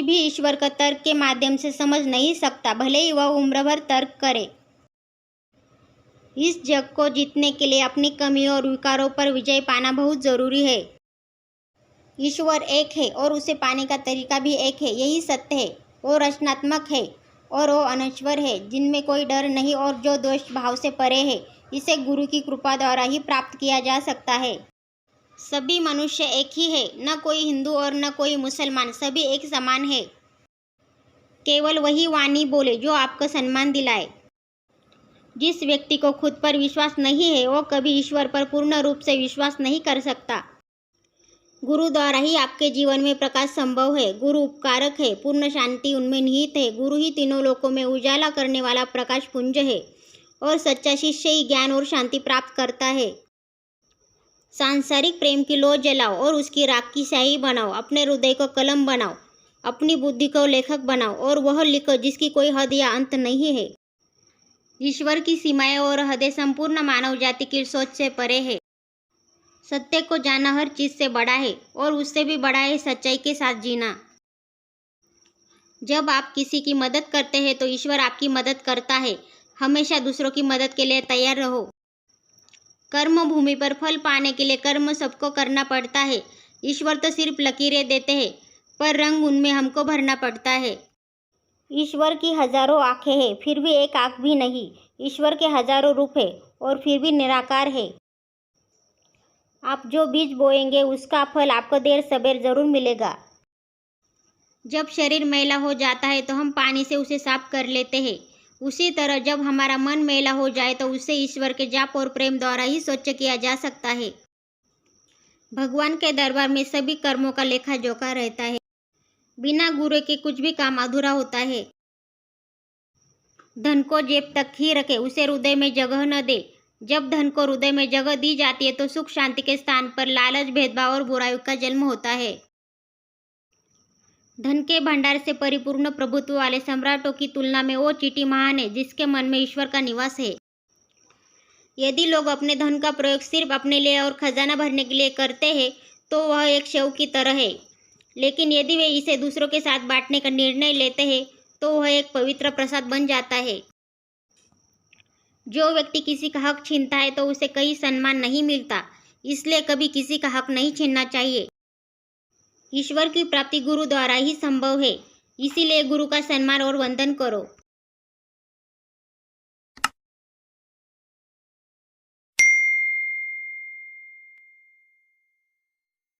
कोई भी ईश्वर का तर्क के माध्यम से समझ नहीं सकता, भले ही वह उम्र भर तर्क करे। इस जग को जीतने के लिए अपनी कमियों और विकारों पर विजय पाना बहुत जरूरी है। ईश्वर एक है और उसे पाने का तरीका भी एक है, यही सत्य है। वो रचनात्मक है और वो अनश्वर है, जिनमें कोई डर नहीं और जो द्वेष भाव से परे है। इसे गुरु की कृपा द्वारा ही प्राप्त किया जा सकता है। सभी मनुष्य एक ही है, न कोई हिंदू और न कोई मुसलमान, सभी एक समान है। केवल वही वाणी बोले जो आपको सम्मान दिलाए। जिस व्यक्ति को खुद पर विश्वास नहीं है वो कभी ईश्वर पर पूर्ण रूप से विश्वास नहीं कर सकता। गुरु द्वारा ही आपके जीवन में प्रकाश संभव है। गुरु उपकारक है, पूर्ण शांति उनमें निहित है। गुरु ही तीनों लोकों में उजाला करने वाला प्रकाश पुंज है और सच्चा शिष्य ही ज्ञान और शांति प्राप्त करता है। सांसारिक प्रेम की लौ जलाओ और उसकी राख की स्याही बनाओ। अपने हृदय को कलम बनाओ, अपनी बुद्धि को लेखक बनाओ और वह लिखो जिसकी कोई हद या अंत नहीं है। ईश्वर की सीमाएं और हदें संपूर्ण मानव जाति की सोच से परे है। सत्य को जानना हर चीज से बड़ा है और उससे भी बड़ा है सच्चाई के साथ जीना। जब आप किसी की मदद करते हैं तो ईश्वर आपकी मदद करता है। हमेशा दूसरों की मदद के लिए तैयार रहो। कर्म भूमि पर फल पाने के लिए कर्म सबको करना पड़ता है। ईश्वर तो सिर्फ लकीरें देते हैं, पर रंग उनमें हमको भरना पड़ता है। ईश्वर की हजारों आंखें हैं, फिर भी एक आंख भी नहीं। ईश्वर के हजारों रूप है और फिर भी निराकार है। आप जो बीज बोएंगे उसका फल आपको देर सबेर जरूर मिलेगा। जब शरीर मैला हो जाता है तो हम पानी से उसे साफ कर लेते हैं। उसी तरह जब हमारा मन मैला हो जाए तो उसे ईश्वर के जाप और प्रेम द्वारा ही स्वच्छ किया जा सकता है। भगवान के दरबार में सभी कर्मों का लेखा जोखा रहता है। बिना गुरु के कुछ भी काम अधूरा होता है। धन को जेब तक ही रखे, उसे हृदय में जगह न दे। जब धन को हृदय में जगह दी जाती है तो सुख शांति के स्थान पर लालच, भेदभाव और बुराई का जन्म होता है। धन के भंडार से परिपूर्ण प्रभुत्व वाले सम्राटों की तुलना में वो चींटी महान है जिसके मन में ईश्वर का निवास है। यदि लोग अपने धन का प्रयोग सिर्फ अपने लिए और खजाना भरने के लिए करते हैं तो वह एक शव की तरह है, लेकिन यदि वे इसे दूसरों के साथ बांटने का निर्णय लेते हैं तो वह एक पवित्र प्रसाद बन जाता है। जो व्यक्ति किसी का हक छीनता है तो उसे कहीं सम्मान नहीं मिलता, इसलिए कभी किसी का हक नहीं छीनना चाहिए। ईश्वर की प्राप्ति गुरु द्वारा ही संभव है, इसीलिए गुरु का सम्मान और वंदन करो।